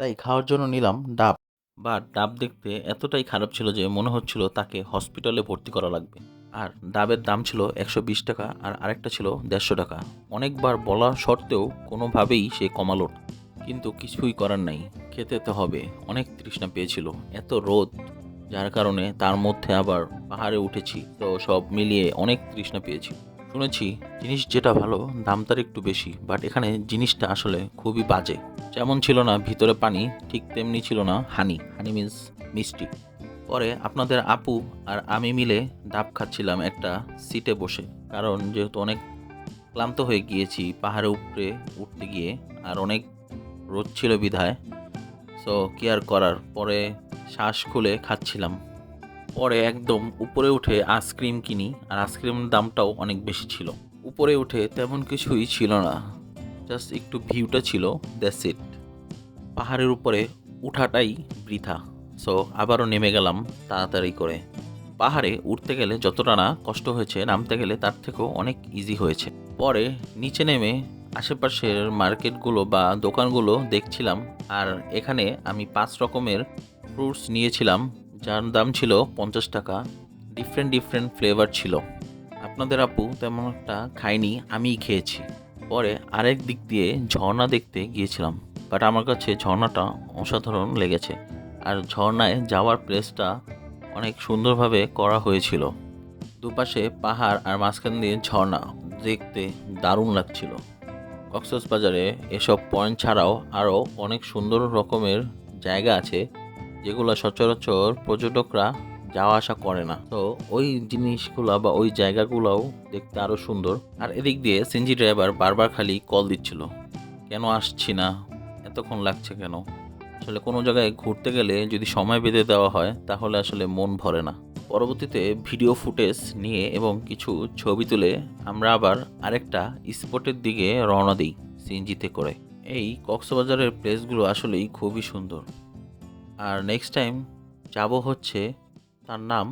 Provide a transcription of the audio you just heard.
তাই খাওয়ার জন্য নিলাম ডাব। বাট ডাব দেখতে এতটাই খারাপ ছিল যে মনে হচ্ছিল তাকে হসপিটালে ভর্তি করা লাগবে। আর ডাবের দাম ছিল ১২০ টাকা, আর আরেকটা ছিল ১৫০ টাকা। অনেকবার বলা সত্ত্বেও কোনোভাবেই সে কমালো না। কিন্তু কিছুই করার নাই, খেতে তো হবে। অনেক তৃষ্ণা পেয়েছিল, এত রোদ, যার কারণে তার মধ্যে আবার পাহাড়ে উঠেছি, তো সব মিলিয়ে অনেক তৃষ্ণা পেয়েছি। শুনেছি জিনিস যেটা ভালো দাম তার একটু বেশি, বাট এখানে জিনিসটা আসলে খুবই বাজে। যেমন ছিল না ভিতরে পানি, ঠিক তেমনি ছিল না হানি। হানি মিন্স মিষ্টি। পরে আপনাদের আপু আর আমি মিলে ডাব খাচ্ছিলাম একটা সিটে বসে, কারণ যেহেতু অনেক ক্লান্ত হয়ে গিয়েছি পাহাড়ে উপরে উঠতে গিয়ে, আর অনেক রোদ ছিল বিধায়। সো কি আর করার, পরে শ্বাস খুলে খাচ্ছিলাম। পরে একদম উপরে উঠে আইসক্রিম কিনি, আর আইসক্রিমের দামটাও অনেক বেশি ছিল। উপরে উঠে তেমন কিছুই ছিল না, জাস্ট একটু ভিউটা ছিল, দ্যাটস ইট। পাহাড়ের উপরে উঠাটাই বৃথা। সো আবারও নেমে গেলাম তাড়াতাড়ি করে। পাহাড়ে উঠতে গেলে যতটা না কষ্ট হয়েছে, নামতে গেলে তার থেকেও অনেক ইজি হয়েছে। পরে নিচে নেমে আশেপাশের মার্কেটগুলো বা দোকানগুলো দেখছিলাম, আর এখানে আমি 5 রকমের ফ্রুটস নিয়েছিলাম, যার দাম ছিল 50 টাকা। ডিফারেন্ট ডিফারেন্ট ফ্লেভার ছিল। আপনাদের আপু তেমন একটা খায়নি, আমিই খেয়েছি। পরে আরেক দিক দিয়ে ঝর্ণা দেখতে গিয়েছিলাম, বাট আমার কাছে ঝর্ণাটা অসাধারণ লেগেছে। আর ঝর্ণায় যাওয়ার প্লেসটা অনেক সুন্দরভাবে করা হয়েছিল। দুপাশে পাহাড় আর মাঝখান দিয়ে ঝর্ণা, দেখতে দারুণ লাগছিল। কক্সবাজারে এসব পয়েন্ট ছাড়াও আরও অনেক সুন্দর রকমের জায়গা আছে, যেগুলো সচরাচর পর্যটকরা যাওয়া আসা করে না। তো ওই জিনিসগুলা বা ওই জায়গাগুলোও দেখতে আরও সুন্দর। আর এদিক দিয়ে সিএনজি ড্রাইভার বারবার খালি কল দিচ্ছিল, কেন আসছি না, এতক্ষণ লাগছে কেন। আসলে কোনো জায়গায় ঘুরতে গেলে যদি সময় বেঁধে দেওয়া হয় তাহলে আসলে মন ভরে না। পরবর্তীতে ভিডিও ফুটেজ নিয়ে এবং কিছু ছবি তুলে আমরা আবার আরেকটা স্পটের দিকে রওনা দিই সিএনজিতে করে। এই কক্সবাজারের প্লেসগুলো আসলেই খুবই সুন্দর। আর নেক্সট টাইম যাব হচ্ছে, তার নাম